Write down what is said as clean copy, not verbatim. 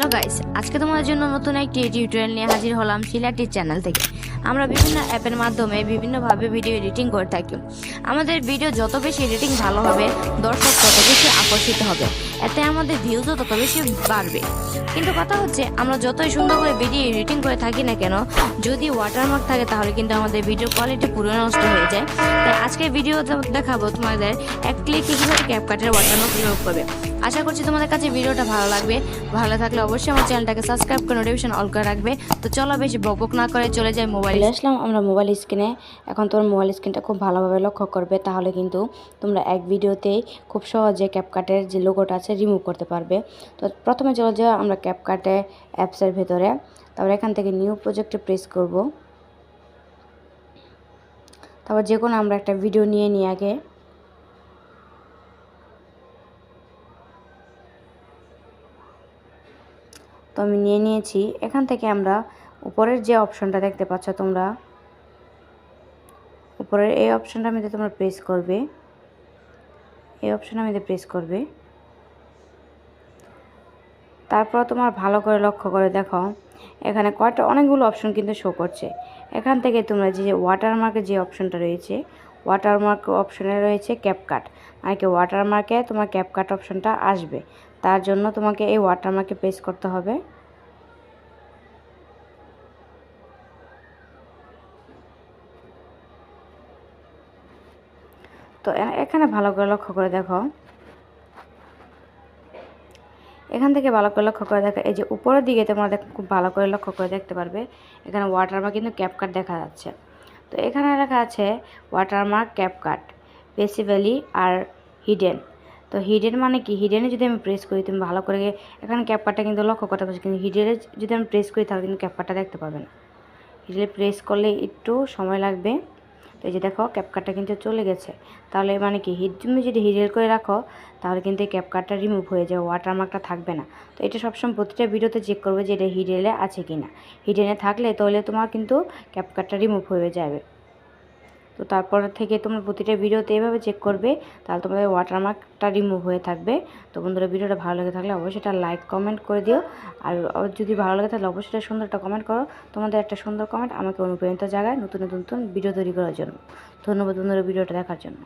Hello guys, আজকে তোমাদের জন্য নতুন একটি টিউটোরিয়াল নিয়ে হাজির হলাম শিলাটির চ্যানেল থেকে। আমরা বিভিন্ন অ্যাপের মাধ্যমে বিভিন্নভাবে ভিডিও এডিটিং করে থাকি। আমাদের ভিডিও যত বেশি এডিটিং ভালো হবে, দর্শক তত বেশি আকর্ষিত হবে, এতে আমাদের ভিউজও তত বেশি বাড়বে। কিন্তু কথা হচ্ছে, আমরা যতই সুন্দর করে ভিডিও এডিটিং করে থাকি না কেন, যদি ওয়াটারমার্ক থাকে তাহলে কিন্তু আমাদের ভিডিও কোয়ালিটি পুরো নষ্ট হয়ে যায়। তাই আজকে ভিডিও দেখাবো তোমাদের এক ক্লিকে কীভাবে ক্যাপকাটের ওয়াটারমার্ক রিমুভ করবে। আশা করছি তোমাদের কাছে ভিডিওটা ভালো লাগবে। ভালো থাকলে অবশ্যই আমার চ্যানেলটাকে সাবস্ক্রাইব করে নোটিফিকেশন অল করে রাখবে। তো চলো বেশি বকবক না করে চলে যাই মোবাইলে। আসলাম আমরা মোবাইল স্ক্রিনে। এখন তোমার মোবাইল স্ক্রিনটা খুব ভালোভাবে লক্ষ্য করবে, তাহলে কিন্তু তোমরা এক ভিডিওতেই খুব সহজে ক্যাপকাটের যে লোগোটা আছে রিমুভ করতে পারবে। তো প্রথমে চলে যাওয়া আমরা ক্যাপকাটে অ্যাপসের ভেতরে, তারপর এখান থেকে নিউ প্রজেক্টে প্রেস করব। তারপর যে কোনো আমরা একটা ভিডিও নিয়ে নিই আগে। তো আমি নিয়ে নিয়েছি। এখান থেকে আমরা উপরের যে অপশনটা দেখতে পাচ্ছ তোমরা, উপরের এই অপশনটা মধ্যে তোমরা প্রেস করবে। এই অপশনের মধ্যে প্রেস করবে। তারপর তোমার ভালো করে লক্ষ্য করে দেখো, এখানে অনেকগুলো অপশন কিন্তু শো করছে। এখান থেকে তোমরা যে ওয়াটারমার্কের যে অপশনটা রয়েছে, ওয়াটারমার্ক অপশনে রয়েছে ক্যাপকাট, মানে কি ওয়াটারমার্কে তোমার ক্যাপকাট অপশনটা আসবে। তার জন্য তোমাকে এই ওয়াটারমার্কে প্রেস করতে হবে। তো এখানে ভালো করে লক্ষ্য করে দেখো, এখান থেকে ভালো করে লক্ষ্য করে দেখো, এই যে উপরের দিকে তোমরা খুব ভালো করে লক্ষ্য করে দেখতে পারবে, এখানে ওয়াটারমার্ক কিন্তু ক্যাপকাট দেখা যাচ্ছে। তো এখানে লেখা আছে ওয়াটারমার্ক ক্যাপকাট বেসিক্যালি আর হিডেন। তো হিডেন মানে কি, হিডেনে যদি আমি প্রেস করি, তুমি ভালো করে এখানে ক্যাপকাটটা কিন্তু লক্ষ্য করতে পারছো, কিন্তু হিডেনে যদি আমি প্রেস করি তাহলে কিন্তু ক্যাপকাটটা দেখতে পাবে না। হিডেনে প্রেস করলে একটু সময় লাগবে। তো এই যে দেখো ক্যাপকাটটা কিন্তু চলে গেছে। তাহলে মানে কি, তুমি যদি হিডেল করে রাখো তাহলে কিন্তু এই ক্যাপকাটটা রিমুভ হয়ে যাবে, ওয়াটারমার্কটা থাকবে না। তো এটা সবসময় প্রতিটা ভিডিওতে চেক করবে যে এটা হিডেলে আছে কি না। হিডেনে থাকলে তাহলে তোমার কিন্তু ক্যাপকাটটা রিমুভ হয়ে যাবে। তো তারপর থেকে তোমরা প্রতিটা ভিডিওতে এভাবে চেক করবে, তাহলে তোমাদের ওয়াটারমার্কটা রিমুভ হয়ে থাকবে। তো বন্ধুরা, ভিডিওটা ভালো লেগে থাকলে অবশ্যই এটা লাইক কমেন্ট করে দিও। আর যদি ভালো লাগে তাহলে অবশ্যই এটা সুন্দর একটা কমেন্ট করো। তোমাদের একটা সুন্দর কমেন্ট আমাকে অনুপ্রাণিত জায়গায় নতুন নতুন ভিডিও তৈরি করার জন্য। ধন্যবাদ বন্ধুরা ভিডিওটা দেখার জন্য।